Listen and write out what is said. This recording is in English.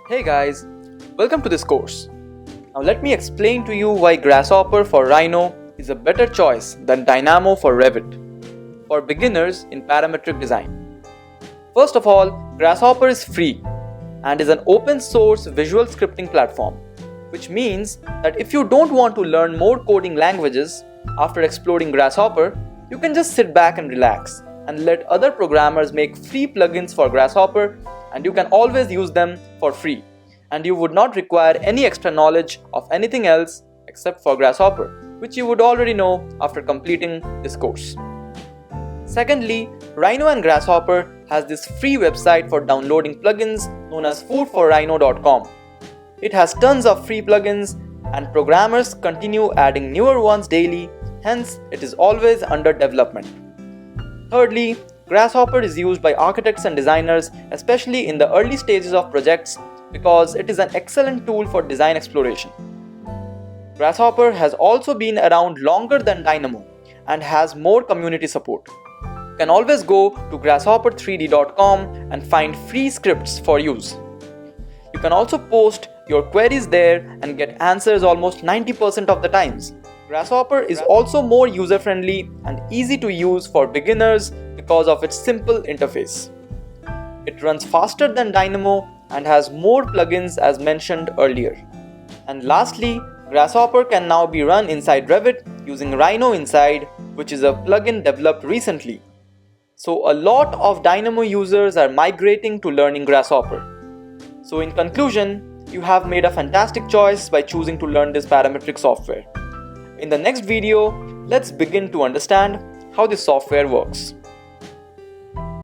Hey guys, welcome to this course. Now let me explain to you why Grasshopper for Rhino is a better choice than Dynamo for Revit for beginners in parametric design. First of all, Grasshopper is free and is an open source visual scripting platform, which means that if you don't want to learn more coding languages after exploring Grasshopper, you can just sit back and relax and let other programmers make free plugins for Grasshopper, and you can always use them for free, and you would not require any extra knowledge of anything else except for Grasshopper, which you would already know after completing this course. Secondly, Rhino and Grasshopper has this free website for downloading plugins known as foodforrhino.com. It has tons of free plugins and programmers continue adding newer ones daily, hence it is always under development. Thirdly, Grasshopper is used by architects and designers, especially in the early stages of projects, because it is an excellent tool for design exploration. Grasshopper has also been around longer than Dynamo and has more community support. You can always go to grasshopper3d.com and find free scripts for use. You can also post your queries there and get answers almost 90% of the times. Grasshopper is also more user-friendly and easy to use for beginners because of its simple interface. It runs faster than Dynamo and has more plugins as mentioned earlier. And lastly, Grasshopper can now be run inside Revit using Rhino Inside, which is a plugin developed recently. So a lot of Dynamo users are migrating to learning Grasshopper. So in conclusion, you have made a fantastic choice by choosing to learn this parametric software. In the next video, let's begin to understand how this software works.